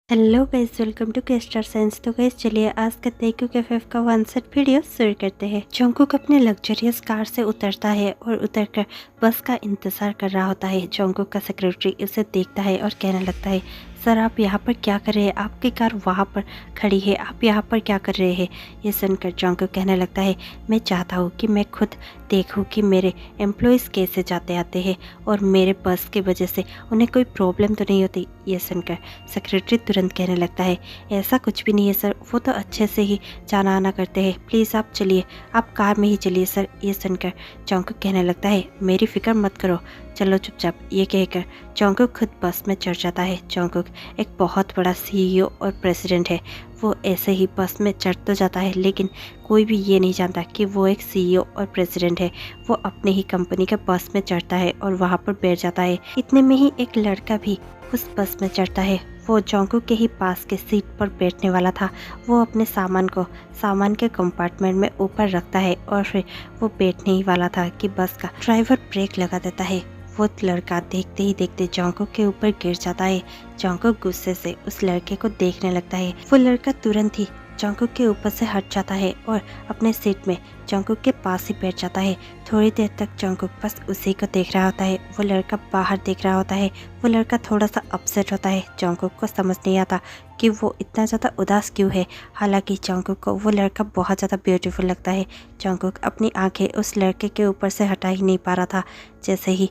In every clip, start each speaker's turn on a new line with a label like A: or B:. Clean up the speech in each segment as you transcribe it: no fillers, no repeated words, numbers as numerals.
A: Hello guys, welcome to के star signs. तो guys चलिए आज का तेक्यू कैफे का वन सेट वीडियो शुरू करते हैं। जंगकुक अपने लग्जरियस कार से उतरता है और उतरकर बस का इंतजार कर रहा होता है। जंगकुक का सेक्रेटरी उसे देखता है और कहने लगता है, सर आप यहाँ पर क्या कर रहे हैं? आपकी कार वहाँ पर खड़ी है, आप यहाँ पर क्या कर रहे हैं? ये सुनकर जंगकुक कहने लगता है, मैं चाहता हूँ कि मैं खुद देखूँ कि मेरे एम्प्लॉयज़ कैसे जाते आते हैं और मेरे बस की वजह से उन्हें कोई प्रॉब्लम तो नहीं होती। ये सुनकर सेक्रेटरी तुरंत कहने लगता है, ऐसा कुछ भी नहीं है सर, वो तो अच्छे से ही जाना आना करते हैं, प्लीज़ आप चलिए, आप कार में ही चलिए सर। ये सुनकर जंगकुक कहने लगता है, मेरी फिक्र मत करो, चलो चुपचाप। ये कहकर जंगकुक खुद बस में चढ़ जाता है। जंगकुक एक बहुत बड़ा सीईओ और प्रेसिडेंट है। वो ऐसे ही बस में चढ़ तो जाता है, लेकिन कोई भी ये नहीं जानता कि वो एक सीईओ और प्रेसिडेंट है। वो अपने ही कंपनी के बस में चढ़ता है और वहाँ पर बैठ जाता है। इतने में ही एक लड़का भी उस बस में चढ़ता है। वो जंगकुक के ही पास के सीट पर बैठने वाला था। वो अपने सामान को सामान के कंपार्टमेंट में ऊपर रखता है और फिर वो बैठने ही वाला था कि बस का ड्राइवर ब्रेक लगा देता है। वो लड़का देखते ही देखते जंगकुक के ऊपर गिर जाता है। जंगकुक गुस्से से उस लड़के को देखने लगता है। वो लड़का तुरंत ही जंगकुक के ऊपर से हट जाता है और अपने सीट में जंगकुक के पास ही बैठ जाता है। थोड़ी देर तक जंगकुक बस उसी को देख रहा होता है। वो लड़का बाहर देख रहा होता है। वो लड़का थोड़ा सा अपसेट होता है। जंगकुक को समझ नहीं आता कि वो इतना ज़्यादा उदास क्यों है। हालांकि जंगकुक को वो लड़का बहुत ज़्यादा ब्यूटीफुल लगता है। जंगकुक अपनी आंखें उस लड़के के ऊपर से हटा ही नहीं पा रहा था। जैसे ही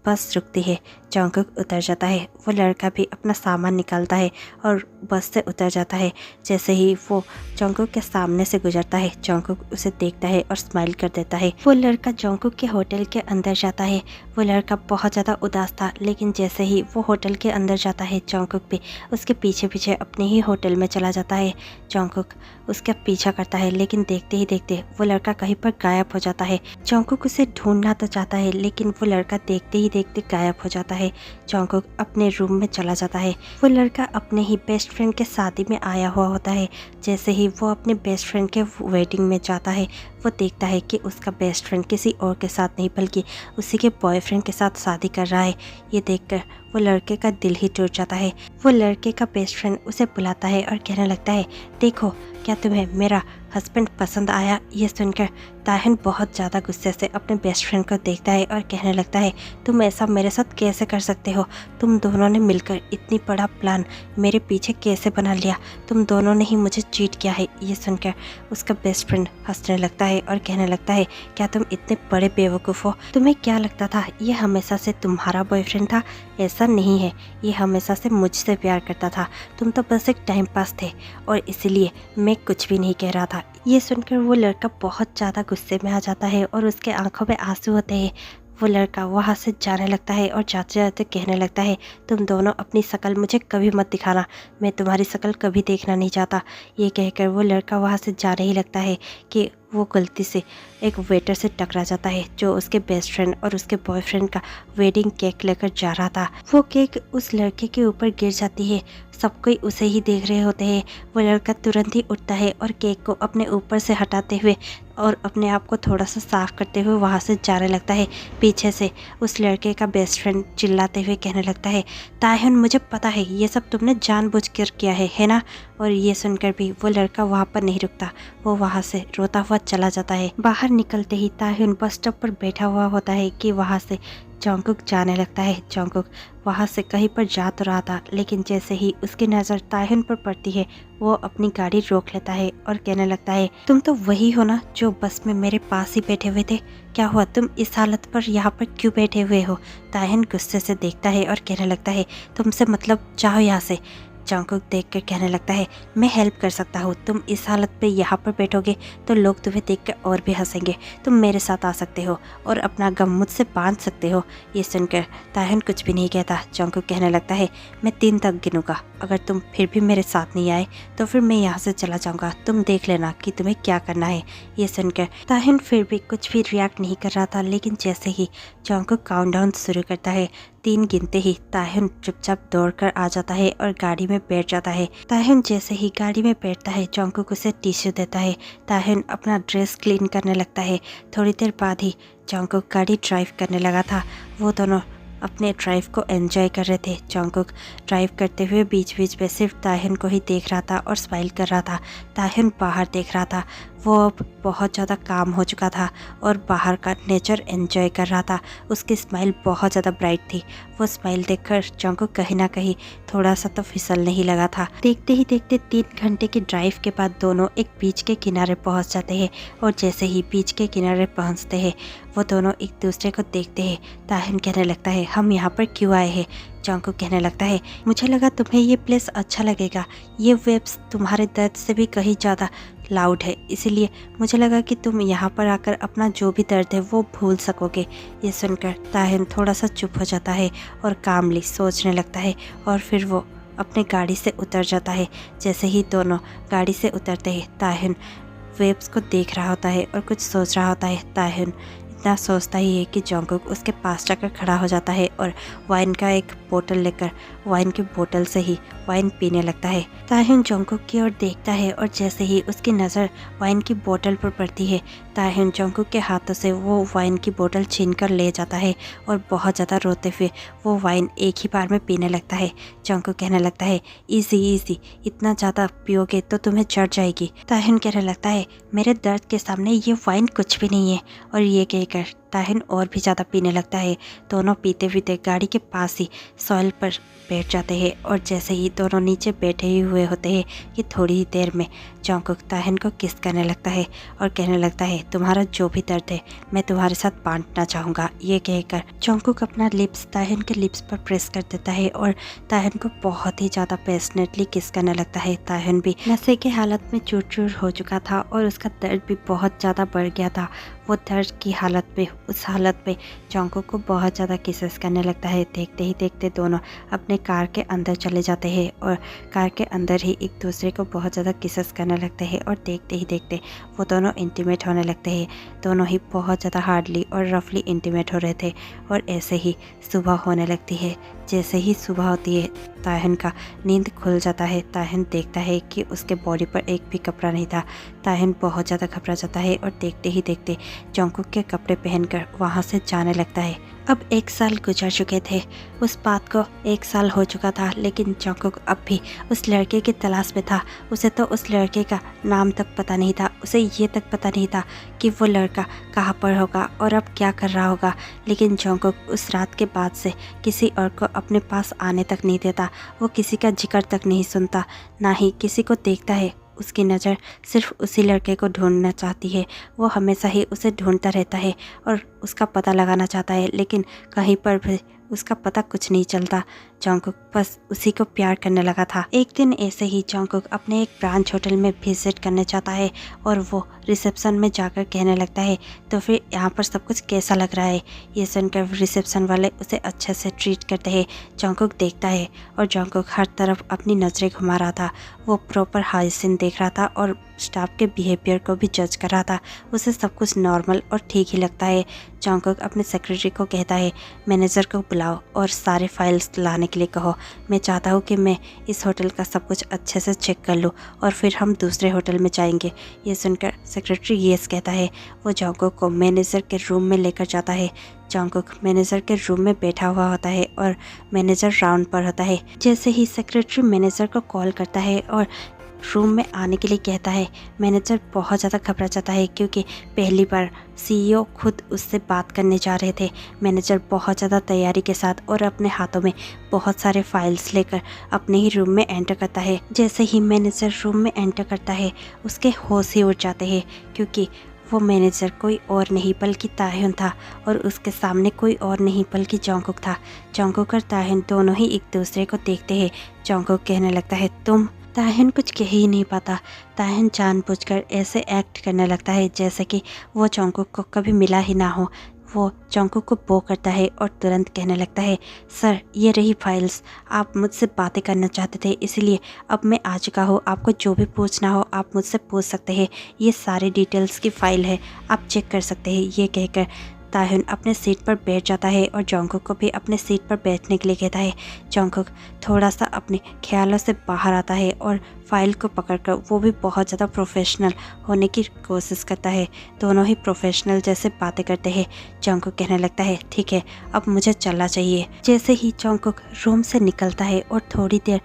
A: बस रुकती है, जंगकुक उतर जाता है। वो लड़का भी अपना सामान निकालता है और बस से उतर जाता है। जैसे ही वो जंगकुक के सामने से गुजरता है, जंगकुक उसे देखता है और स्माइल कर देता है। वो लड़का जंगकुक के होटल के अंदर जाता है। वो लड़का बहुत ज़्यादा उदास था, लेकिन जैसे ही वो होटल के अंदर जाता है, जंगकुक भी उसके पीछे पीछे अपने ही होटल में चला जाता है। जंगकुक उसका पीछा करता है, लेकिन देखते ही देखते वो लड़का कहीं पर गायब हो जाता है। जंगकुक उसे ढूंढना तो चाहता है, लेकिन वो लड़का देखते ही देखते गायब हो जाता है। जंगकुक अपने रूम में चला जाता है। वो लड़का अपने ही बेस्ट फ्रेंड के शादी में आया हुआ होता है। जैसे ही वो अपने बेस्ट फ्रेंड के वेडिंग में जाता है, वो देखता है कि उसका बेस्ट फ्रेंड किसी और के साथ नहीं बल्कि उसी के बॉयफ्रेंड के साथ शादी कर रहा है। ये देखकर वो लड़के का दिल ही टूट जाता है। वो लड़के का बेस्ट फ्रेंड उसे बुलाता है और कहने लगता है, देखो क्या तुम्हें मेरा हस्बैंड पसंद आया? ये सुनकर ताहिन बहुत ज़्यादा गुस्से से अपने बेस्ट फ्रेंड को देखता है और कहने लगता है, तुम ऐसा मेरे साथ कैसे कर सकते हो? तुम दोनों ने मिलकर इतनी बड़ा प्लान मेरे पीछे कैसे बना लिया? तुम दोनों ने ही मुझे चीट किया है। ये सुनकर उसका बेस्ट फ्रेंड हंसने लगता है और कहने लगता है, क्या तुम इतने बड़े बेवकूफ़ हो? तुम्हें क्या लगता था ये हमेशा से तुम्हारा बॉयफ्रेंड था? ऐसा नहीं है, ये हमेशा से मुझसे प्यार करता था। तुम तो बस एक टाइम पास थे और इसीलिए मैं कुछ भी नहीं कह रहा था। ये सुनकर वो लड़का बहुत ज़्यादा गुस्से में आ जाता है और उसके आंखों में आंसू होते हैं। वो लड़का वहाँ से जाने लगता है और जाते जाते कहने लगता है, तुम दोनों अपनी शक्ल मुझे कभी मत दिखाना, मैं तुम्हारी शक्ल कभी देखना नहीं चाहता। ये कहकर वो लड़का वहाँ से जाने ही लगता है कि वो गलती से एक वेटर से टकरा जाता है, जो उसके बेस्ट फ्रेंड और उसके बॉयफ्रेंड का वेडिंग केक लेकर जा रहा था। वो केक उस लड़के के ऊपर गिर जाती है। सब कोई उसे ही देख रहे होते हैं। वो लड़का तुरंत ही उठता है और केक को अपने ऊपर से हटाते हुए और अपने आप को थोड़ा सा साफ करते हुए वहाँ से जाने लगता है। पीछे से उस लड़के का बेस्ट फ्रेंड चिल्लाते हुए कहने लगता है, ताहिन मुझे पता है ये सब तुमने जानबूझकर किया है ना? और ये सुनकर भी वो लड़का वहाँ पर नहीं रुकता। वो वहाँ से रोता हुआ चला जाता है। बाहर निकलते ही ताहिन बस स्टॉप पर बैठा हुआ होता है कि वहाँ से जंगकुक जाने लगता है। जंगकुक वहाँ से कहीं पर जा तो रहा था, लेकिन जैसे ही उसकी नज़र ताहिन पर पड़ती है, वो अपनी गाड़ी रोक लेता है और कहने लगता है, तुम तो वही हो ना जो बस में मेरे पास ही बैठे हुए थे? क्या हुआ, तुम इस हालत पर यहाँ पर क्यों बैठे हुए हो? ताहिन गुस्से से देखता है और कहने लगता है, तुमसे मतलब, जाओ यहाँ से। जंगकुक देखकर कहने लगता है, मैं हेल्प कर सकता हूँ। तुम इस हालत पे यहाँ पर बैठोगे तो लोग तुम्हें देखकर और भी हंसेंगे। तुम मेरे साथ आ सकते हो और अपना गम मुझसे बांध सकते हो। ये सुनकर ताहिन कुछ भी नहीं कहता। जंगकुक कहने लगता है, मैं 3 तक गिनूंगा, अगर तुम फिर भी मेरे साथ नहीं आए तो फिर मैं यहाँ से चला जाऊँगा। तुम देख लेना कि तुम्हें क्या करना है। ये सुनकर ताहिन फिर भी कुछ भी रिएक्ट नहीं कर रहा था, लेकिन जैसे ही जंगकुक काउंटडाउन शुरू करता है, 3 गिनते ही ताहिन चुपचाप दौड़कर आ जाता है और गाड़ी में बैठ जाता है। ताहिन जैसे ही गाड़ी में बैठता है, जंगकुक उसे टिश्यू देता है। ताहिन अपना ड्रेस क्लीन करने लगता है। थोड़ी देर बाद ही जंगकुक गाड़ी ड्राइव करने लगा था। वो दोनों अपने ड्राइव को एंजॉय कर रहे थे। जंगकुक ड्राइव करते हुए बीच बीच में सिर्फ ताहिन को ही देख रहा था और स्माइल कर रहा था। ताहिन बाहर देख रहा था, वो अब बहुत ज़्यादा काम हो चुका था और बाहर का नेचर एंजॉय कर रहा था। उसकी स्माइल बहुत ज़्यादा ब्राइट थी। वो स्माइल देखकर जंगकुक कहीं ना कहीं थोड़ा सा तो फिसलने ही लगा था। देखते ही देखते 3 घंटे की ड्राइव के बाद दोनों एक बीच के किनारे पहुंच जाते हैं और जैसे ही बीच के किनारे पहुंचते हैं वो दोनों एक दूसरे को देखते हैं। ताहिन कहने लगता है, हम यहाँ पर क्यों आए हैं? जंगकुक कहने लगता है, मुझे लगा तुम्हें ये प्लेस अच्छा लगेगा। ये वेव्स तुम्हारे दर्द से भी कहीं ज़्यादा लाउड है, इसीलिए मुझे लगा कि तुम यहाँ पर आकर अपना जो भी दर्द है वो भूल सकोगे। ये सुनकर ताहिन थोड़ा सा चुप हो जाता है और कामली सोचने लगता है और फिर वो अपने गाड़ी से उतर जाता है। जैसे ही दोनों गाड़ी से उतरते हैं ताहिन वेव्स को देख रहा होता है और कुछ सोच रहा होता है। ताहिन इतना सोचता ही है कि जंगकुक उसके पास जाकर खड़ा हो जाता है और वाइन का एक बोतल लेकर वाइन की बोतल से ही वाइन पीने लगता है। ताहिन जंगकुक की ओर देखता है और जैसे ही उसकी नज़र वाइन की बोतल पर पड़ती है ताहिन जंगकुक के हाथों से वो वाइन की बोतल छीनकर ले जाता है और बहुत ज़्यादा रोते हुए वो वाइन एक ही बार में पीने लगता है। जंगकुक कहने लगता है, इजी इजी, इतना ज़्यादा पियोगे तो तुम्हें चढ़ जाएगी। ताहिन कहने लगता है, मेरे दर्द के सामने ये वाइन कुछ भी नहीं है। और ये कहकर ताहिन और भी ज़्यादा पीने लगता है। दोनों पीते पीते गाड़ी के पास ही सॉइल पर बैठ जाते हैं और जैसे ही दोनों नीचे बैठे ही हुए होते हैं कि थोड़ी ही देर में जंगकुक ताहिन को किस करने लगता है और कहने लगता है, तुम्हारा जो भी दर्द है मैं तुम्हारे साथ बांटना चाहूँगा। ये कहकर जंगकुक अपना लिप्स ताहिन के लिप्स पर प्रेस कर देता है और ताहिन को बहुत ही ज़्यादा पैशनेटली किस करने लगता है। ताहिन भी नशे के हालत में चूर चूर हो चुका था और उसका दर्द भी बहुत ज़्यादा बढ़ गया था। वो दर्द की हालत में उस हालत में जंगकुक को बहुत ज़्यादा किसेस करने लगता है। देखते ही देखते दोनों अपने कार के अंदर चले जाते हैं और कार के अंदर ही एक दूसरे को बहुत ज़्यादा किसेस करने लगते हैं और देखते ही देखते वो दोनों इंटीमेट होने लगते हैं। दोनों ही बहुत ज़्यादा हार्डली और रफली इंटीमेट हो रहे थे और ऐसे ही सुबह होने लगती है। जैसे ही सुबह होती है ताहिन का नींद खुल जाता है। ताहिन देखता है कि उसके बॉडी पर एक भी कपड़ा नहीं था। ताहिन बहुत ज़्यादा घबरा जाता है और देखते ही देखते जंगकुक के कपड़े पहनकर वहाँ से जाने लगता है। अब 1 साल गुजर चुके थे। उस बात को 1 साल हो चुका था लेकिन जंगकुक अब भी उस लड़के की तलाश में था। उसे तो उस लड़के का नाम तक पता नहीं था। उसे ये तक पता नहीं था कि वो लड़का कहाँ पर होगा और अब क्या कर रहा होगा। लेकिन जंगकुक उस रात के बाद से किसी और को अपने पास आने तक नहीं देता। वो किसी का जिक्र तक नहीं सुनता, ना ही किसी को देखता है। उसकी नज़र सिर्फ उसी लड़के को ढूंढना चाहती है। वो हमेशा ही उसे ढूंढता रहता है और उसका पता लगाना चाहता है लेकिन कहीं पर भी उसका पता कुछ नहीं चलता। जंगकुक बस उसी को प्यार करने लगा था। एक दिन ऐसे ही जंगकुक अपने एक ब्रांच होटल में विजिट करने चाहता है और वो रिसेप्शन में जाकर कहने लगता है, तो फिर यहाँ पर सब कुछ कैसा लग रहा है? ये सुनकर रिसेप्शन वाले उसे अच्छे से ट्रीट करते हैं। जंगकुक देखता है और जंगकुक हर तरफ अपनी नज़रें घुमा रहा था। वो प्रॉपर हाइजीन देख रहा था और स्टाफ के बिहेवियर को भी जज कर रहा था। उसे सब कुछ नॉर्मल और ठीक ही लगता है। जंगकुक अपने सेक्रेटरी को कहता है, मैनेजर को बुलाओ और सारे फाइल्स लाने के लिए कहो। मैं चाहता हूँ कि मैं इस होटल का सब कुछ अच्छे से चेक कर लूँ और फिर हम दूसरे होटल में जाएंगे। ये सुनकर सेक्रेटरी येस कहता है। वो जंगकुक को मैनेजर के रूम में लेकर जाता है। जंगकुक मैनेजर के रूम में बैठा हुआ होता है और मैनेजर राउंड पर होता है। जैसे ही सेक्रेटरी मैनेजर को कॉल करता है और रूम में आने के लिए कहता है, मैनेजर बहुत ज़्यादा घबरा जाता है क्योंकि पहली बार सीईओ खुद उससे बात करने जा रहे थे। मैनेजर बहुत ज़्यादा तैयारी के साथ और अपने हाथों में बहुत सारे फाइल्स लेकर अपने ही रूम में एंटर करता है। जैसे ही मैनेजर रूम में एंटर करता है उसके होश ही उड़ जाते हैं क्योंकि वो मैनेजर कोई और नहीं बल्कि ताहिन था और उसके सामने कोई और नहीं बल्कि जंगकुक था। जंगकुक और ताहिन दोनों ही एक दूसरे को देखते हैं। जंगकुक कहने लगता है, तुम? ताहिन कुछ कह ही नहीं पाता। ताहिन जानबूझकर ऐसे एक्ट करने लगता है जैसे कि वो जंगकुक को कभी मिला ही ना हो। वो जंगकुक को बो करता है और तुरंत कहने लगता है, सर ये रही फाइल्स, आप मुझसे बातें करना चाहते थे इसलिए अब मैं आ चुका हूँ। आपको जो भी पूछना हो आप मुझसे पूछ सकते हैं। ये सारे डिटेल्स की फ़ाइल है, आप चेक कर सकते हैं। ये कहकर ताहुन अपने सीट पर बैठ जाता है और जोंगकुक को भी अपने सीट पर बैठने के लिए कहता है। जोंगकुक थोड़ा सा अपने ख्यालों से बाहर आता है और फाइल को पकड़कर वो भी बहुत ज़्यादा प्रोफेशनल होने की कोशिश करता है। दोनों ही प्रोफेशनल जैसे बातें करते हैं। जोंगकुक कहने लगता है ठीक है, अब मुझे चलना चाहिए। जैसे ही जोंगकुक रूम से निकलता है और थोड़ी देर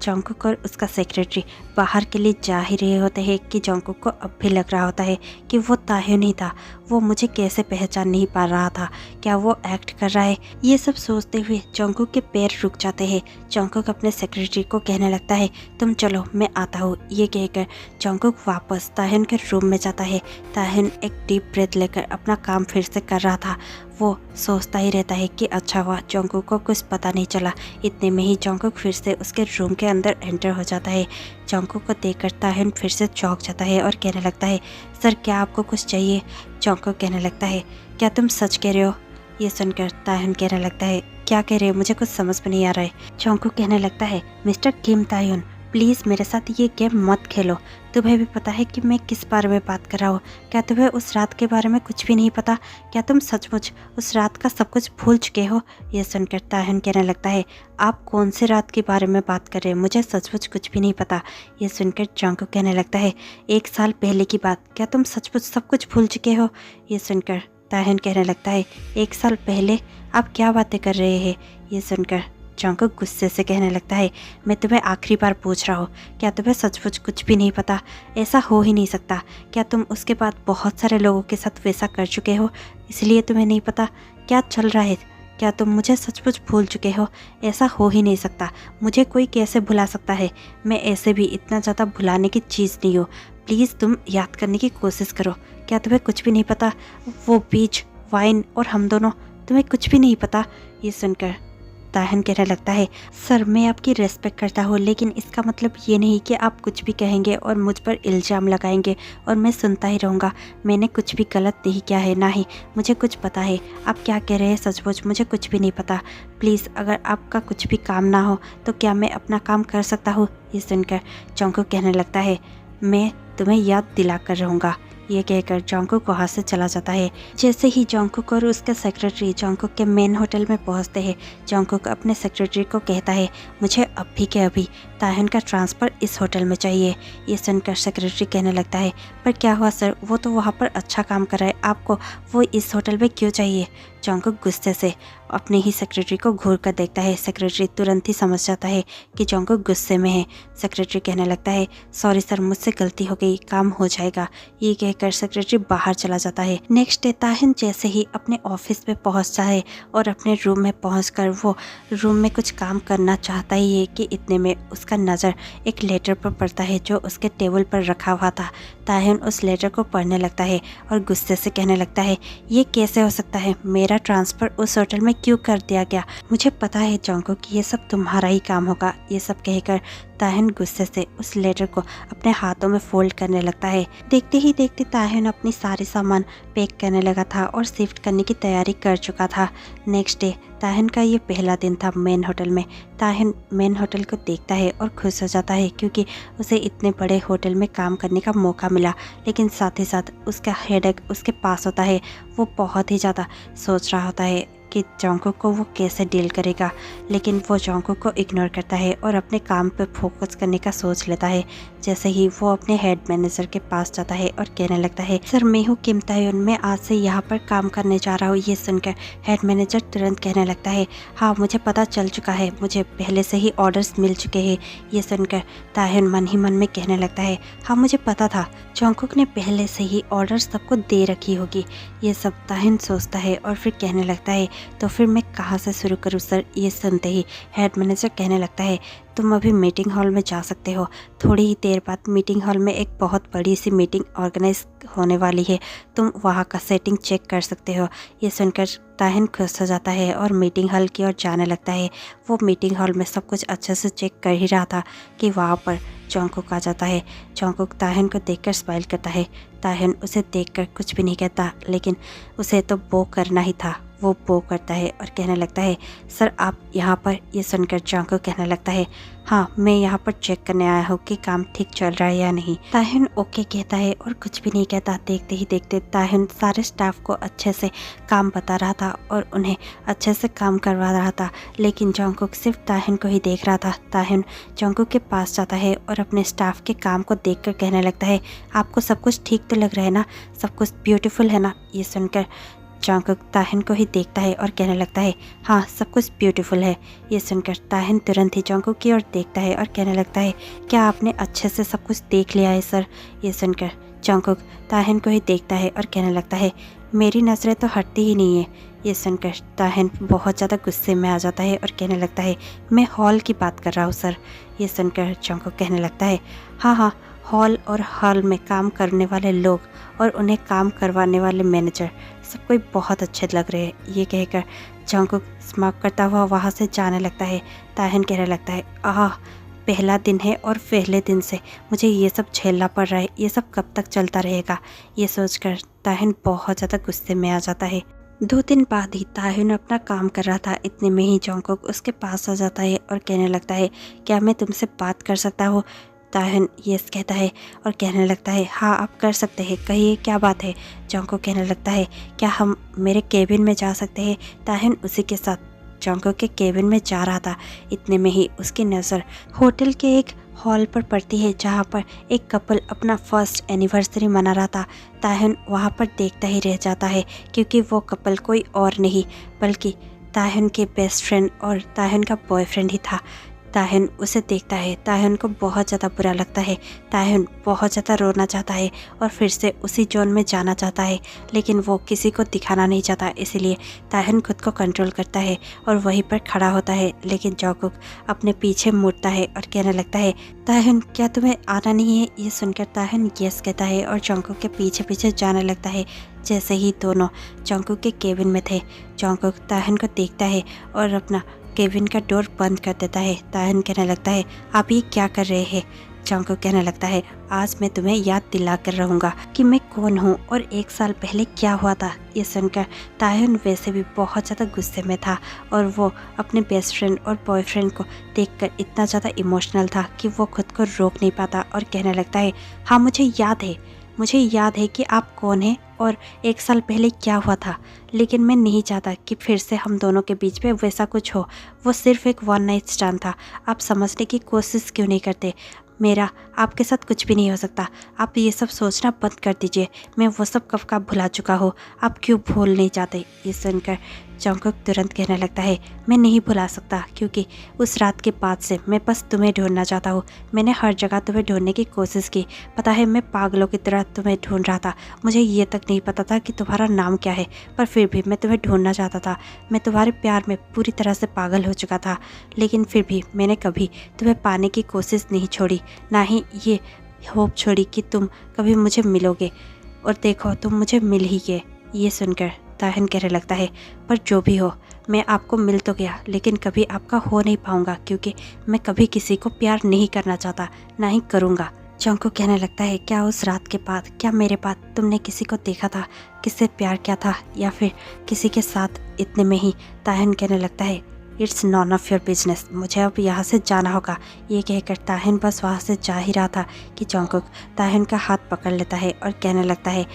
A: जोंगकुक और उसका सेक्रेटरी बाहर के लिए जा ही रहे होते हैं कि जोंगकुक को अब भी लग रहा होता है कि वो ताहुन ही था। वो मुझे कैसे पहचान नहीं पा रहा था, क्या वो एक्ट कर रहा है? ये सब सोचते हुए जोंगकुक के पैर रुक जाते हैं। जोंगकुक अपने सेक्रेटरी को कहने लगता है तुम चलो, मैं आता हूँ। ये कहकर जोंगकुक वापस ताहुन के रूम में जाता है। ताहुन एक डीप ब्रेथ लेकर अपना काम फिर से कर रहा था। वो सोचता ही रहता है कि अच्छा हुआ जोंगकुक को कुछ पता नहीं चला। इतने में ही जोंगकुक फिर से उसके रूम के अंदर एंटर हो जाता है। जोंगकुक को देखकर ताहुन फिर से चौंक जाता है और कहने लगता है सर, क्या आपको कुछ चाहिए? जोंगकुक कहने लगता है क्या तुम सच कह रहे हो? ये सुनकर ताहुन कहने लगता है क्या कह रहे हो, मुझे कुछ समझ में नहीं आ रहा है। जोंगकुक कहने लगता है मिस्टर किम ताहुन, प्लीज़ मेरे साथ ये गेम मत खेलो। तुम्हें भी पता है कि मैं किस बारे में बात कर रहा हूँ। क्या तुम्हें उस रात के बारे में कुछ भी नहीं पता? क्या तुम सचमुच उस रात का सब कुछ भूल चुके हो? ये सुनकर ताहुन कहने लगता है आप कौन से रात के बारे में बात कर रहे हैं? मुझे सचमुच कुछ भी नहीं पता। ये सुनकर जोंगकुक कहने लगता है 1 साल पहले की बात, क्या तुम सचमुच सब कुछ भूल चुके हो? ये सुनकर ताहुन कहने लगता है 1 साल पहले? आप क्या बातें कर रहे हैं? ये सुनकर जोंगकुक गुस्से से कहने लगता है मैं तुम्हें आखिरी बार पूछ रहा हूँ, क्या तुम्हें सचमुच कुछ भी नहीं पता? ऐसा हो ही नहीं सकता। क्या तुम उसके बाद बहुत सारे लोगों के साथ वैसा कर चुके हो इसलिए तुम्हें नहीं पता क्या चल रहा है? क्या तुम मुझे सचमुच भूल चुके हो? ऐसा हो ही नहीं सकता। मुझे कोई कैसे भुला सकता है? मैं ऐसे भी इतना ज़्यादा भुलाने की चीज़ नहीं हूँ। प्लीज़ तुम याद करने की कोशिश करो। क्या तुम्हें कुछ भी नहीं पता? वो बीच, वाइन और हम दोनों, तुम्हें कुछ भी नहीं पता? ये सुनकर ताहुन कहने लगता है सर, मैं आपकी रेस्पेक्ट करता हूँ, लेकिन इसका मतलब ये नहीं कि आप कुछ भी कहेंगे और मुझ पर इल्ज़ाम लगाएंगे और मैं सुनता ही रहूँगा। मैंने कुछ भी गलत नहीं किया है, ना ही मुझे कुछ पता है। आप क्या कह रहे हैं सचमुच मुझे कुछ भी नहीं पता। प्लीज़ अगर आपका कुछ भी काम ना हो तो क्या मैं अपना काम कर सकता हूँ? ये सुनकर जोंगकुक कहने लगता है मैं तुम्हें याद दिला कर रहूँगा। ये कहकर जोंगकुक वहाँ से चला जाता है। जैसे ही जोंगकुक और उसका सेक्रेटरी जोंगकुक के मेन होटल में पहुँचते हैं, जोंगकुक अपने सेक्रेटरी को कहता है मुझे अभी के अभी ताहुन का ट्रांसफ़र इस होटल में चाहिए। ये सुनकर सेक्रेटरी कहने लगता है पर क्या हुआ सर, वो तो वहाँ पर अच्छा काम कर रहा है, आपको वो इस होटल में क्यों चाहिए? जोंगकुक गुस्से से अपने ही सेक्रेटरी को घूर कर देखता है। सेक्रेटरी तुरंत ही समझ जाता है कि जोंगकुक गुस्से में है। सेक्रेटरी कहने लगता है सॉरी सर, मुझसे गलती हो गई, काम हो जाएगा। ये कहकर सेक्रेटरी बाहर चला जाता है। नेक्स्ट डे ताहुन जैसे ही अपने ऑफिस में पहुंचता है और अपने रूम में पहुंचकर वो रूम में कुछ काम करना चाहता ही है कि इतने में उसका नज़र एक लेटर पर पड़ता है जो उसके टेबल पर रखा हुआ था। ताहुन उस लेटर को पढ़ने लगता है और गुस्से से कहने लगता है ये कैसे हो सकता है? मेरा ट्रांसफ़र उस होटल में क्यों कर दिया गया? मुझे पता है जोंगकुक कि ये सब तुम्हारा ही काम होगा। ये सब कहकर ताहुन गुस्से से उस लेटर को अपने हाथों में फोल्ड करने लगता है। देखते ही देखते ताहुन अपनी सारी सामान पैक करने लगा था और शिफ्ट करने की तैयारी कर चुका था। नेक्स्ट डे ताहुन का ये पहला दिन था मेन होटल में। ताहुन मेन होटल को देखता है और खुश हो जाता है क्योंकि उसे इतने बड़े होटल में काम करने का मौका मिला, लेकिन साथ ही साथ उसका हेडेक उसके पास होता है। वो बहुत ही ज़्यादा सोच रहा होता है कि जोंगकुक को वो कैसे डील करेगा, लेकिन वो जोंगकुक को इग्नोर करता है और अपने काम पर फोकस करने का सोच लेता है। जैसे ही वो अपने हेड मैनेजर के पास जाता है और कहने लगता है सर, मैं हूँ किम ताहुन, मैं आज से यहाँ पर काम करने जा रहा हूँ। ये सुनकर हेड मैनेजर तुरंत कहने लगता है हाँ, मुझे पता चल चुका है, मुझे पहले से ही ऑर्डर्स मिल चुके हैं। ये सुनकर ताहुन मन ही मन में कहने लगता है हाँ, मुझे पता था, जोंगकुक ने पहले से ही ऑर्डर सबको दे रखी होगी। ये सब ताहुन सोचता है और फिर कहने लगता है तो फिर मैं कहाँ से शुरू करूँ सर? ये सुनते ही हेड मैनेजर कहने लगता है तुम अभी मीटिंग हॉल में जा सकते हो। थोड़ी ही देर बाद मीटिंग हॉल में एक बहुत बड़ी सी मीटिंग ऑर्गेनाइज होने वाली है, तुम वहाँ का सेटिंग चेक कर सकते हो। ये सुनकर ताहुन खुश हो जाता है और मीटिंग हॉल की ओर जाने लगता है। वो मीटिंग हॉल में सब कुछ अच्छे से चेक कर ही रहा था कि वहाँ पर जोंगकुक आ जाता है। जोंगकुक ताहुन को देखकर स्माइल करता है। ताहुन उसे देखकर कुछ भी नहीं कहता, लेकिन उसे तो वो करना ही था। वो बो करता है और कहने लगता है, सर आप यहाँ पर? ये सुनकर जंगकुक कहने लगता है, हाँ मैं यहाँ पर चेक करने आया हूँ कि काम ठीक चल रहा है या नहीं। ताहिन ओके कहता है और कुछ भी नहीं कहता। देखते ही देखते ताहिन सारे स्टाफ को अच्छे से काम बता रहा था और उन्हें अच्छे से काम करवा रहा था, लेकिन जंगकुक सिर्फ ताहिन को ही देख रहा था। ताहिन जंगकुक के पास जाता है और अपने स्टाफ के काम को देखकर कहने लगता है, आपको सब कुछ ठीक तो लग रहा है ना, सब कुछ ब्यूटीफुल है ना। ये सुनकर जंगकुक ताहिन को ही देखता है और कहने लगता है, हाँ सब कुछ ब्यूटीफुल है। ये सुनकर ताहिन तुरंत ही जंगकुक की ओर देखता है और कहने लगता है, क्या आपने अच्छे से सब कुछ देख लिया है सर? ये सुनकर जंगकुक ताहिन को ही देखता है और कहने लगता है, मेरी नज़रें तो हटती ही नहीं है। ये सुनकर ताहिन बहुत ज़्यादा गुस्से में आ जाता है और कहने लगता है, मैं हॉल की बात कर रहा हूँ सर। ये सुनकर जंगकुक कहने लगता है, हाँ हाँ हॉल और हॉल में काम करने वाले लोग और उन्हें काम करवाने वाले मैनेजर सब कोई बहुत अच्छे लग रहे हैं। ये कहकर जंगकुक स्मार्ट करता हुआ वहाँ से जाने लगता है। ताहिन कहने लगता है, आह पहला दिन है और पहले दिन से मुझे ये सब झेलना पड़ रहा है, ये सब कब तक चलता रहेगा? ये सोचकर ताहिन बहुत ज़्यादा गुस्से में आ जाता है। 2 दिन बाद ही ताहिन अपना काम कर रहा था, इतने में ही जंगकुक उसके पास आ जाता है और कहने लगता है, क्या मैं तुमसे बात कर सकता हूँ? ताहिन यस कहता है और कहने लगता है, हाँ आप कर सकते हैं, कहिए क्या बात है? जंगकुक कहने लगता है, क्या हम मेरे केबिन में जा सकते हैं? ताहिन उसी के साथ जंगकुक के केबिन में जा रहा था। इतने में ही उसकी नज़र होटल के एक हॉल पर पड़ती है जहाँ पर एक कपल अपना फर्स्ट एनिवर्सरी मना रहा था। ताहिन वहाँ पर देखता ही रह जाता है क्योंकि वो कपल कोई और नहीं बल्कि ताहिन के बेस्ट फ्रेंड और ताहिन का बॉयफ्रेंड ही था। ताहिन उसे देखता है, ताहिन को बहुत ज़्यादा बुरा लगता है। ताहिन बहुत ज़्यादा रोना चाहता है और फिर से उसी जोन में जाना चाहता है, लेकिन वो किसी को दिखाना नहीं चाहता, इसलिए ताहिन खुद को कंट्रोल करता है और वहीं पर खड़ा होता है। लेकिन जंगकुक अपने पीछे मुड़ता है और कहने लगता है, ताहिन क्या तुम्हें आना नहीं है? ये सुनकर ताहिन यस कहता है और जंगकुक के पीछे पीछे जाने लगता है। जैसे ही दोनों जंगकुक के केबिन में थे, जंगकुक ताहिन को देखता है और अपना केबिन का डोर बंद कर देता है। ताहिन कहने लगता है, आप ये क्या कर रहे हैं? जंगकुक कहने लगता है, आज मैं तुम्हें याद दिला कर रहूँगा कि मैं कौन हूँ और 1 साल पहले क्या हुआ था। ये सुनकर ताहिन वैसे भी बहुत ज़्यादा गुस्से में था और वो अपने बेस्ट फ्रेंड और बॉयफ्रेंड को देखकर इतना ज़्यादा इमोशनल था कि वो खुद को रोक नहीं पाता और कहने लगता है, हाँ मुझे याद है कि आप कौन हैं और 1 साल पहले क्या हुआ था, लेकिन मैं नहीं चाहता कि फिर से हम दोनों के बीच में वैसा कुछ हो। वो सिर्फ एक 1 नाइट स्टैंड था। आप समझने की कोशिश क्यों नहीं करते? मेरा आपके साथ कुछ भी नहीं हो सकता। आप ये सब सोचना बंद कर दीजिए। मैं वो सब कब का भुला चुका हूँ। आप क्यों भूल नहीं जाते? ये सुनकर जंगकुक तुरंत कहने लगता है, मैं नहीं भुला सकता क्योंकि उस रात के बाद से मैं बस तुम्हें ढूंढना चाहता हूँ। मैंने हर जगह तुम्हें ढूंढने की कोशिश की। पता है मैं पागलों की तरह तुम्हें ढूंढ रहा था। मुझे ये तक नहीं पता था कि तुम्हारा नाम क्या है, पर फिर भी मैं तुम्हें ढूंढना चाहता था। मैं तुम्हारे प्यार में पूरी तरह से पागल हो चुका था, लेकिन फिर भी मैंने कभी तुम्हें पाने की कोशिश नहीं छोड़ी, ना ही ये होप छोड़ी कि तुम कभी मुझे मिलोगे। और देखो तुम मुझे मिल ही गए। ये सुनकर ताहिन कहने लगता है, पर जो भी हो मैं आपको मिल तो गया, लेकिन कभी आपका हो नहीं पाऊंगा क्योंकि मैं कभी किसी को प्यार नहीं करना चाहता, ना ही करूँगा। जंगकुक कहने लगता है, क्या उस रात के बाद, क्या मेरे बाद तुमने किसी को देखा था, किससे प्यार किया था या फिर किसी के साथ? इतने में ही ताहिन कहने लगता है, it's none of your business, मुझे अब यहाँ से जाना होगा। ये कहकर ताहिन बस वहाँ से जा ही रहा था कि जंगकुक ताहिन का हाथ पकड़ लेता है और कहने लगता है,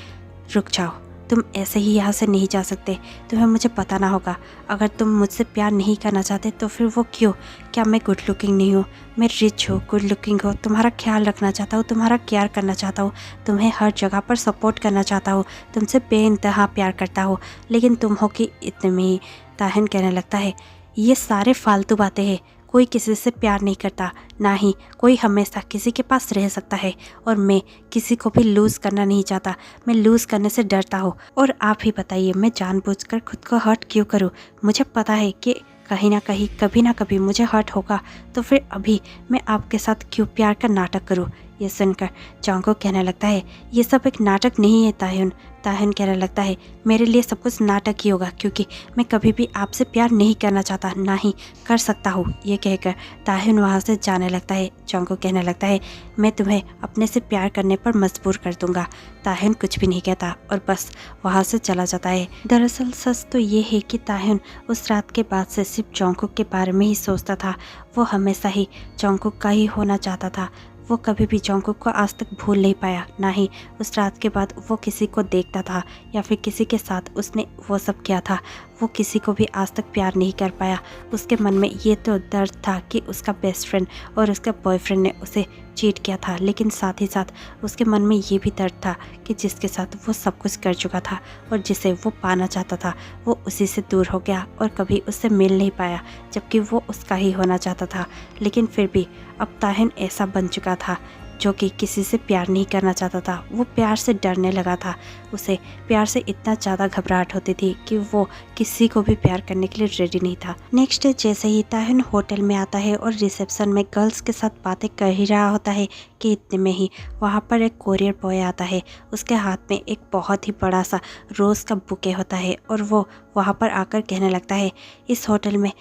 A: रुक जाओ, तुम ऐसे ही यहाँ से नहीं जा सकते। तुम्हें मुझे बताना होगा। अगर तुम मुझसे प्यार नहीं करना चाहते तो फिर वो क्यों? क्या मैं गुड लुकिंग नहीं हूँ? मैं रिच हूँ, गुड लुकिंग हूँ, तुम्हारा ख्याल रखना चाहता हूँ, तुम्हारा केयर करना चाहता हूँ, तुम्हें हर जगह पर सपोर्ट करना चाहता हूँ, तुमसे बेइंतहा प्यार करता हूँ, लेकिन तुम हो कि इतने में ही ताहिन कहने लगता है, ये सारे फालतू बातें हैं। कोई किसी से प्यार नहीं करता, ना ही कोई हमेशा किसी के पास रह सकता है, और मैं किसी को भी लूज़ करना नहीं चाहता। मैं लूज़ करने से डरता हूँ। और आप ही बताइए, मैं जानबूझकर खुद को हर्ट क्यों करूँ? मुझे पता है कि कहीं ना कहीं कभी ना कभी मुझे हर्ट होगा, तो फिर अभी मैं आपके साथ क्यों प्यार का नाटक करूँ? ये सुनकर जंगकुक कहने लगता है ये सब एक नाटक नहीं है ताह्युन। ताह्युन कहने लगता है मेरे लिए सब कुछ नाटक ही होगा क्योंकि मैं कभी भी आपसे प्यार नहीं करना चाहता, ना ही कर सकता हूँ। ये कहकर ताह्युन वहाँ से जाने लगता है। जंगकुक कहने लगता है मैं तुम्हें अपने से प्यार करने पर मजबूर कर दूंगा। ताह्युन कुछ भी नहीं कहता और बस वहाँ से चला जाता है। दरअसल सच तो ये है कि ताह्युन उस रात के बाद से सिर्फ जंगकुक के बारे में ही सोचता था। वो हमेशा ही जंगकुक का ही होना चाहता था। वो कभी भी जंगकुक को आज तक भूल नहीं पाया, ना ही उस रात के बाद वो किसी को देखता था या फिर किसी के साथ उसने वो सब किया था। वो किसी को भी आज तक प्यार नहीं कर पाया। उसके मन में ये तो दर्द था कि उसका बेस्ट फ्रेंड और उसका बॉयफ्रेंड ने उसे चीट किया था, लेकिन साथ ही साथ उसके मन में ये भी दर्द था कि जिसके साथ वो सब कुछ कर चुका था और जिसे वो पाना चाहता था वो उसी से दूर हो गया और कभी उससे मिल नहीं पाया, जबकि वो उसका ही होना चाहता था। लेकिन फिर भी अब ताह्युन ऐसा बन चुका था जो कि किसी से प्यार नहीं करना चाहता था। वो प्यार से डरने लगा था। उसे प्यार से इतना ज़्यादा घबराहट होती थी कि वो किसी को भी प्यार करने के लिए रेडी नहीं था। नेक्स्ट डे जैसे ही ताह्युन होटल में आता है और रिसेप्शन में गर्ल्स के साथ बातें कर ही रहा होता है कि इतने में ही वहाँ पर एक कोरियर बॉय आता है। उसके हाथ में एक बहुत ही बड़ा सा रोज़ का बुके होता है और वो वहाँ पर आकर कहने लगता है इस होटल में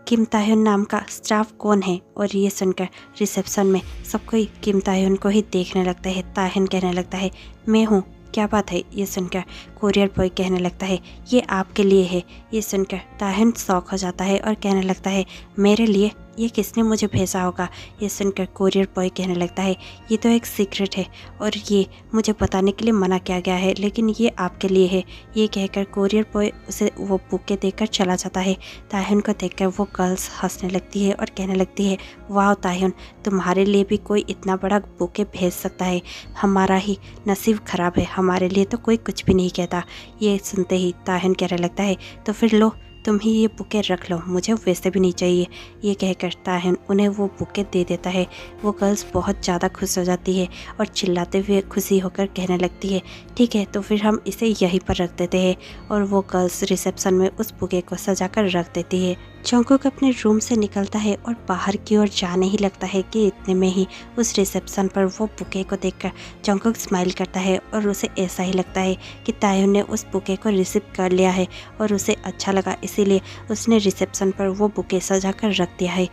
A: किम ताह्युन नाम का स्टाफ कौन है। और ये सुनकर रिसेप्शन में सब कोई किम ताह्युन को ही देखने लगता है। ताह्युन कहने लगता है मैं हूँ, क्या बात है। ये सुनकर कोरियर बॉय कहने लगता है ये आपके लिए है। ये सुनकर ताह्युन शॉक हो जाता है और कहने लगता है मेरे लिए, ये किसने मुझे भेजा होगा। ये सुनकर कोरियर बॉय कहने लगता है ये तो एक सीक्रेट है और ये मुझे बताने के लिए मना किया गया है, लेकिन ये आपके लिए है। ये कहकर कोरियर बॉय उसे वो बुके देकर चला जाता है। ताह्युन को देखकर वो गर्ल्स हंसने लगती है और कहने लगती है वाह ताह्युन, तुम्हारे लिए भी कोई इतना बड़ा बुके भेज सकता है, हमारा ही नसीब खराब है, हमारे लिए तो कोई कुछ भी नहीं कहता। ये सुनते ही ताह्युन कहने लगता है तो फिर लो तुम ही ये बुके रख लो, मुझे वैसे भी नहीं चाहिए। ये कहकर ताह्युन उन्हें वो बुके दे देता है। वो गर्ल्स बहुत ज़्यादा खुश हो जाती है और चिल्लाते हुए खुशी होकर कहने लगती है ठीक है तो फिर हम इसे यहीं पर रख देते हैं। और वो गर्ल्स रिसेप्शन में उस बुके को सजा कर रख देती है। जंगकुक अपने रूम से निकलता है और बाहर की ओर जाने ही लगता है कि इतने में ही उस रिसेप्शन पर वो बुके को देखकर जंगकुक स्माइल करता है और उसे ऐसा ही लगता है कि ताह्युन ने उस बुके को रिसीव कर लिया है और उसे अच्छा लगा, इसीलिए उसने रिसेप्शन पर वो बुके सजा कर रख दिया है।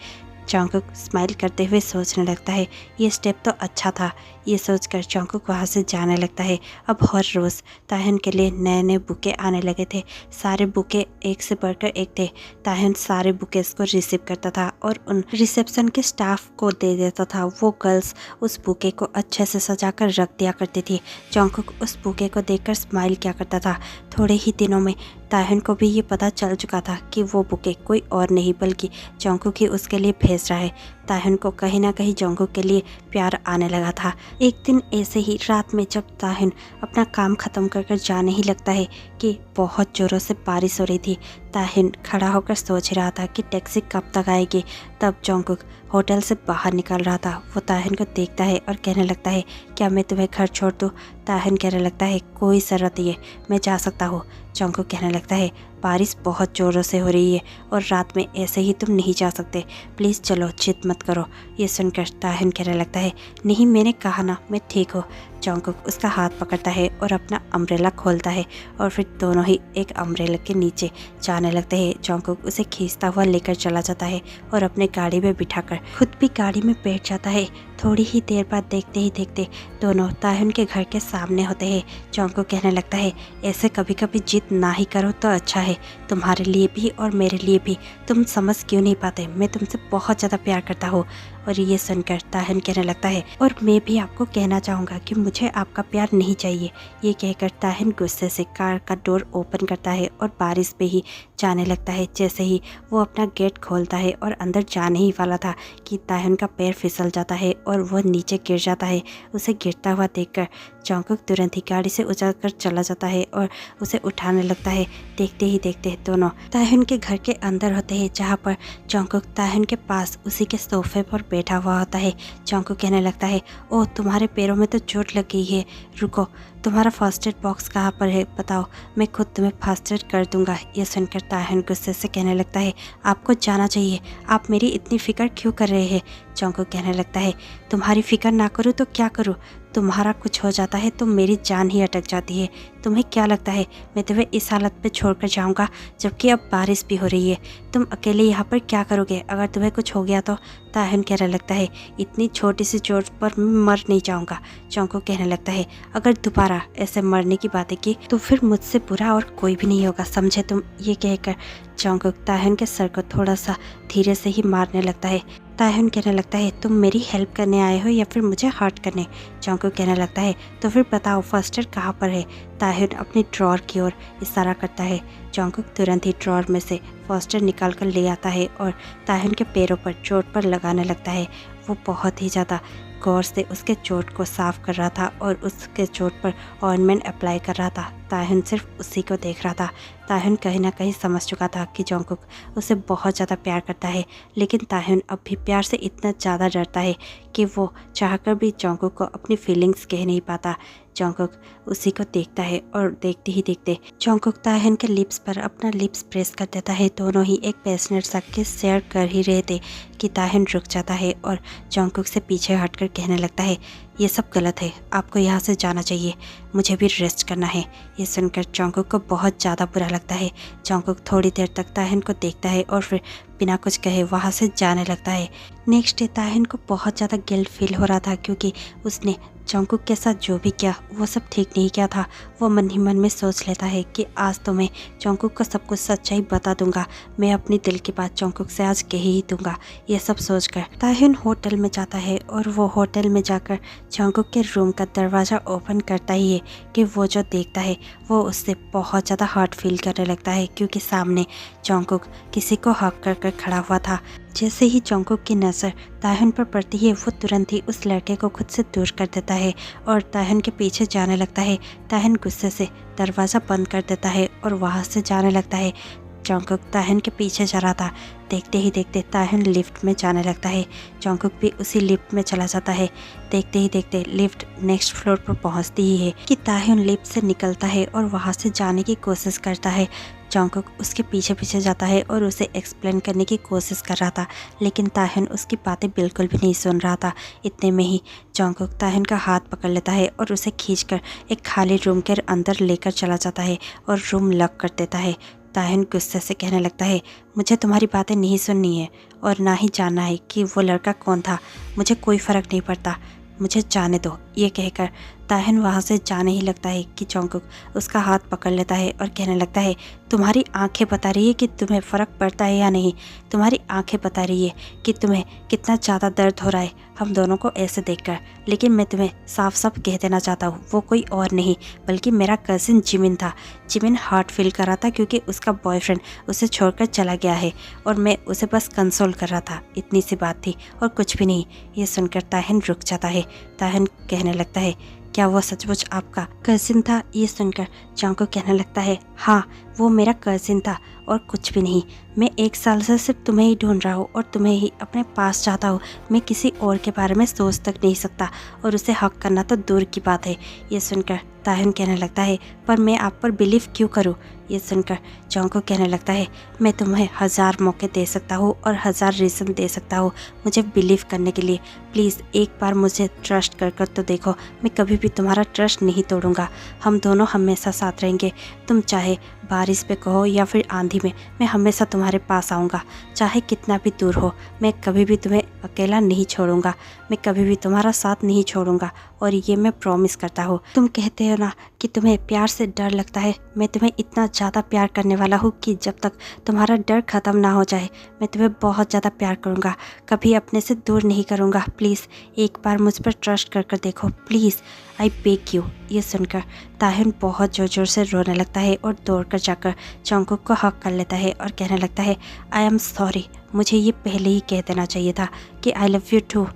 A: जंगकुक स्माइल करते हुए सोचने लगता है ये स्टेप तो अच्छा था। ये सोचकर जंगकुक वहाँ से जाने लगता है। अब हर रोज़ ताह्युन के लिए नए नए बुके आने लगे थे। सारे बुके एक से बढ़कर एक थे। ताह्युन सारे बुकेस को रिसीव करता था और उन रिसेप्शन के स्टाफ को दे देता था। वो गर्ल्स उस बुके को अच्छे से सजा कर रख दिया करती थी। जंगकुक उस बुके को देखकर स्माइल किया करता था। थोड़े ही दिनों में ताह्युन को भी ये पता चल चुका था कि वो बुके कोई और नहीं बल्कि जंगकुक ही उसके लिए भेज रहा है। ताह्युन को कहीं ना कहीं जंगकुक के लिए प्यार आने लगा था। एक दिन ऐसे ही रात में जब ताह्युन अपना काम ख़त्म कर जाने ही लगता है कि बहुत ज़ोरों से बारिश हो रही थी। ताह्युन खड़ा होकर सोच रहा था कि टैक्सी कब तक आएगी। तब जंगकुक होटल से बाहर निकल रहा था। वो ताह्युन को देखता है और कहने लगता है क्या मैं तुम्हें घर छोड़ दूँ। ताह्युन कहने लगता है कोई ज़रूरत नहीं है, मैं जा सकता हूँ। जंगकुक कहने लगता है बारिश बहुत ज़ोरों से हो रही है और रात में ऐसे ही तुम नहीं जा सकते, प्लीज़ चलो, जिद मत करो। ये सुनकर ताह्युन कहने लगता है नहीं, मैंने कहा ना मैं ठीक हूँ। जंगकुक उसका हाथ पकड़ता है और अपना अम्ब्रेला खोलता है और फिर दोनों ही एक अम्ब्रेला के नीचे जाने लगते हैं। जंगकुक उसे खींचता हुआ लेकर चला जाता है और अपने गाड़ी में बिठाकर खुद भी गाड़ी में बैठ जाता है। थोड़ी ही देर बाद देखते ही देखते दोनों ताह्युन के घर के सामने होते हैं। जंगकुक कहने लगता है ऐसे कभी कभी जिद ना ही करो तो अच्छा है, तुम्हारे लिए भी और मेरे लिए भी। तुम समझ क्यों नहीं पाते, मैं तुमसे बहुत ज़्यादा प्यार करता हूँ। और ये सुनकर ताह्युन कहने लगता है और मैं भी आपको कहना चाहूँगा कि मुझे आपका प्यार नहीं चाहिए। ये कहकर ताह्युन गुस्से से कार का डोर ओपन करता है और बारिश पे ही जाने लगता है। जैसे ही वो अपना गेट खोलता है और अंदर जाने ही वाला था कि ताह्युन का पैर फिसल जाता है और वो नीचे गिर जाता है। उसे गिरता हुआ देखकर जंगकुक तुरंत ही गाड़ी से उतर कर चला जाता है और उसे उठाने लगता है। देखते ही देखते दोनों ताह्युन के घर के अंदर होते हैं, जहाँ पर जंगकुक ताह्युन के पास उसी के सोफे पर बैठा हुआ होता है। जंगकुक कहने लगता है ओह, तुम्हारे पैरों में तो चोट लग गई है, रुको, तुम्हारा फर्स्ट एड बॉक्स कहाँ पर है बताओ, मैं खुद तुम्हें फर्स्ट एड कर दूंगा। ये सुनकर ताहन गुस्से से कहने लगता है, आपको जाना चाहिए, आप मेरी इतनी फ़िक्र क्यों कर रहे हैं। जंगकुक कहने लगता है, तुम्हारी फ़िक्र ना करूँ तो क्या करूँ, तुम्हारा कुछ हो जाता है तो मेरी जान ही अटक जाती है। तुम्हें क्या लगता है मैं तुम्हें इस हालत में छोड़कर जाऊंगा, जबकि अब बारिश भी हो रही है। तुम अकेले यहाँ पर क्या करोगे अगर तुम्हें कुछ हो गया तो। ताहन कहने लगता है, इतनी छोटी सी चोट पर मैं मर नहीं जाऊंगा। जंगकुक कहने लगता है, अगर दोबारा ऐसे मरने की बातें की तो फिर मुझसे बुरा और कोई भी नहीं होगा, समझे तुम। ये कहकर जंगकुक ताहन के सर को थोड़ा सा धीरे से ही मारने लगता है। ताहन कहने लगता है, तुम मेरी हेल्प करने आए हो या फिर मुझे हर्ट करने। जंगकुक कहने लगता है, तो फिर बताओ फर्स्ट एड कहाँ पर है। ताहन अपनी ड्रॉर की ओर इशारा करता है। जंगकुक तुरंत ही ड्रॉर में से फर्स्ट एड निकाल कर ले आता है और ताहन के पैरों पर चोट पर लगाने लगता है। वो बहुत ही ज़्यादा गौर से उसके चोट को साफ कर रहा था और उसके चोट पर ऑइंटमेंट अप्लाई कर रहा था। ताहन सिर्फ उसी को देख रहा था। ताहन कहीं ना कहीं समझ चुका था कि जंगकुक उसे बहुत ज़्यादा प्यार करता है, लेकिन ताहन अब भी प्यार से इतना ज़्यादा डरता है कि वो चाहकर भी जंगकुक को अपनी फीलिंग्स कह नहीं पाता। जंगकुक उसी को देखता है और देखते ही देखते जंगकुक ताहन के लिप्स पर अपना लिप्स प्रेस कर देता है। दोनों ही एक पैशनेट सा किस शेयर कर ही रहे थे कि ताहन रुक जाता है और जंगकुक से पीछे हटकर कहने लगता है, ये सब गलत है, आपको यहाँ से जाना चाहिए, मुझे भी रेस्ट करना है। ये सुनकर जंगकुक को बहुत ज़्यादा बुरा लगता है। जंगकुक थोड़ी देर तक ताहन को देखता है और फिर बिना कुछ कहे वहाँ से जाने लगता है। नेक्स्ट डे ताहन को बहुत ज़्यादा गिल्ट फील हो रहा था क्योंकि उसने जंगकुक के साथ जो भी किया वो सब ठीक नहीं किया था। वो मन ही मन में सोच लेता है कि आज तो मैं जंगकुक को सब कुछ सच्चाई बता दूंगा, मैं अपनी दिल की बात जंगकुक से आज कह ही दूंगा। ये सब सोचकर ताहन होटल में जाता है और वो होटल में जाकर जंगकुक के रूम का दरवाज़ा ओपन करता ही है कि वो जो देखता है वो उससे बहुत ज़्यादा हर्ट फील करने लगता है क्योंकि सामने जंगकुक किसी को हक कर खड़ा हुआ था। जैसे ही जंगकुक की नज़र ताहन पर पड़ती है वो तुरंत ही उस लड़के को खुद से दूर कर देता है और ताहन के पीछे जाने लगता है। ताहन गुस्से से दरवाज़ा बंद कर देता है और वहाँ से जाने लगता है। जंगकुक ताहन के पीछे जा रहा था। देखते ही देखते ताहन लिफ्ट में जाने लगता है। जंगकुक भी उसी लिफ्ट में चला जाता है। देखते ही देखते लिफ्ट नेक्स्ट फ्लोर पर पहुंचती ही है कि ताहन लिफ्ट से निकलता है और वहां से जाने की कोशिश करता है। जंगकुक उसके पीछे पीछे जाता है और उसे एक्सप्लेन करने की कोशिश कर रहा था, लेकिन ताहन उसकी बातें बिल्कुल भी नहीं सुन रहा था। इतने में ही जंगकुक ताहन का हाथ पकड़ लेता है और उसे खींचकर एक खाली रूम के अंदर लेकर चला जाता है और रूम लॉक कर देता है। ताहन गुस्से से कहने लगता है, मुझे तुम्हारी बातें नहीं सुननी है और ना ही जानना है कि वो लड़का कौन था, मुझे कोई फ़र्क नहीं पड़ता, मुझे जाने दो। ये कहकर ताहन वहाँ से जाने ही लगता है कि जंगकुक उसका हाथ पकड़ लेता है और कहने लगता है, तुम्हारी आंखें बता रही है कि तुम्हें फ़र्क पड़ता है या नहीं, तुम्हारी आंखें बता रही है कि तुम्हें कितना ज़्यादा दर्द हो रहा है हम दोनों को ऐसे देखकर। लेकिन मैं तुम्हें साफ साफ कह देना चाहता हूँ, वो कोई और नहीं बल्कि मेरा कज़िन जिमिन था। जिमिन हार्ट फील कर रहा था क्योंकि उसका बॉयफ्रेंड उसे छोड़कर चला गया है और मैं उसे बस कंसोल कर रहा था, इतनी सी बात थी और कुछ भी नहीं। ये सुनकर ताहन रुक जाता है। ताहन कहने लगता है, क्या वो सचमुच आपका कज़िन था? ये सुनकर जंगकुक कहने लगता है, हाँ वो मेरा कज़िन था और कुछ भी नहीं। मैं 1 साल से सिर्फ तुम्हें ही ढूंढ रहा हूँ और तुम्हें ही अपने पास चाहता हूँ। मैं किसी और के बारे में सोच तक नहीं सकता और उसे हक करना तो दूर की बात है। ये सुनकर ताहन कहने लगता है, पर मैं आप पर बिलीव क्यों करूँ? ये सुनकर जंगकुक कहने लगता है, मैं तुम्हें 1000 मौके दे सकता हूँ और 1000 रीज़न दे सकता हूँ मुझे बिलीव करने के लिए। प्लीज़ एक बार मुझे ट्रस्ट कर तो देखो, मैं कभी भी तुम्हारा ट्रस्ट नहीं तोड़ूंगा। हम दोनों हमेशा साथ रहेंगे। तुम चाहे बारिश पे कहो या फिर आंधी में, मैं हमेशा तुम्हारे पास आऊँगा। चाहे कितना भी दूर हो, मैं कभी भी तुम्हें अकेला नहीं छोड़ूंगा। मैं कभी भी तुम्हारा साथ नहीं छोड़ूंगा और ये मैं प्रॉमिस करता हूँ। तुम कहते हो ना कि तुम्हें प्यार से डर लगता है, मैं तुम्हें इतना ज़्यादा प्यार करने वाला हूँ कि जब तक तुम्हारा डर ख़त्म ना हो जाए मैं तुम्हें बहुत ज़्यादा प्यार करूँगा, कभी अपने से दूर नहीं करूँगा। प्लीज़ एक बार मुझ पर ट्रस्ट कर देखो, प्लीज़ आई बेग यू। ये सुनकर ताहन बहुत ज़ोर ज़ोर से रोने लगता है और दौड़कर जाकर जंगकुक को हक कर लेता है और कहने लगता है, आई एम सॉरी, मुझे ये पहले ही कह देना चाहिए था कि आई लव यू टू,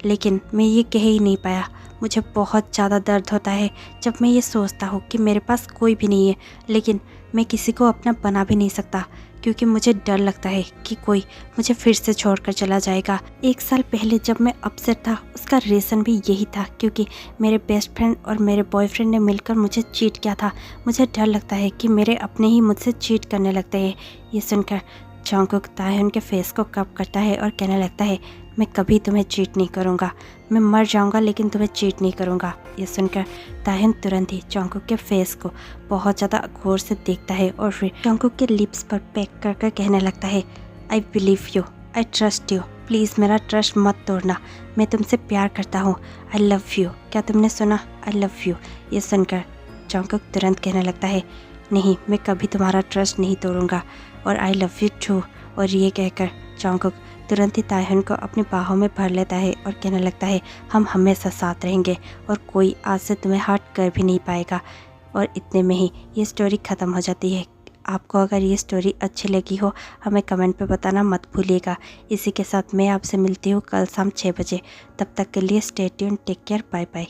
A: लेकिन मैं ये कह ही नहीं पाया। मुझे बहुत ज़्यादा दर्द होता है जब मैं ये सोचता हूँ कि मेरे पास कोई भी नहीं है, लेकिन मैं किसी को अपना बना भी नहीं सकता क्योंकि मुझे डर लगता है कि कोई मुझे फिर से छोड़कर चला जाएगा। 1 साल पहले जब मैं अपसेट था उसका रीज़न भी यही था क्योंकि मेरे बेस्ट फ्रेंड और मेरे बॉयफ्रेंड ने मिलकर मुझे चीट किया था। मुझे डर लगता है कि मेरे अपने ही मुझसे चीट करने लगते हैं। ये सुनकर जंगकुक ताह्युन के फेस को कप करता है और कहने लगता है, मैं कभी तुम्हें चीट नहीं करूँगा, मैं मर जाऊँगा लेकिन तुम्हें चीट नहीं करूँगा। ये सुनकर ताह्युन तुरंत ही जंगकुक के फेस को बहुत ज़्यादा गौर से देखता है और फिर जंगकुक के लिप्स पर पैक कर कर कहने लगता है, I believe you, I trust you, please मेरा ट्रस्ट मत तोड़ना, मैं तुमसे प्यार करता हूँ, आई लव यू, क्या तुमने सुना, आई लव यू। ये सुनकर जंगकुक तुरंत कहने लगता है, नहीं, मैं कभी तुम्हारा ट्रस्ट नहीं तोड़ूंगा और आई लव यू टू। और ये कहकर जंगकुक तुरंत ही ताह्युन को अपनी बाहों में भर लेता है और कहने लगता है, हम हमेशा साथ रहेंगे और कोई आज से तुम्हें हर्ट कर भी नहीं पाएगा। और इतने में ही ये स्टोरी ख़त्म हो जाती है। आपको अगर ये स्टोरी अच्छी लगी हो हमें कमेंट पे बताना मत भूलिएगा। इसी के साथ मैं आपसे मिलती हूँ कल शाम 6 बजे। तब तक के लिए stay tuned, take care, bye bye.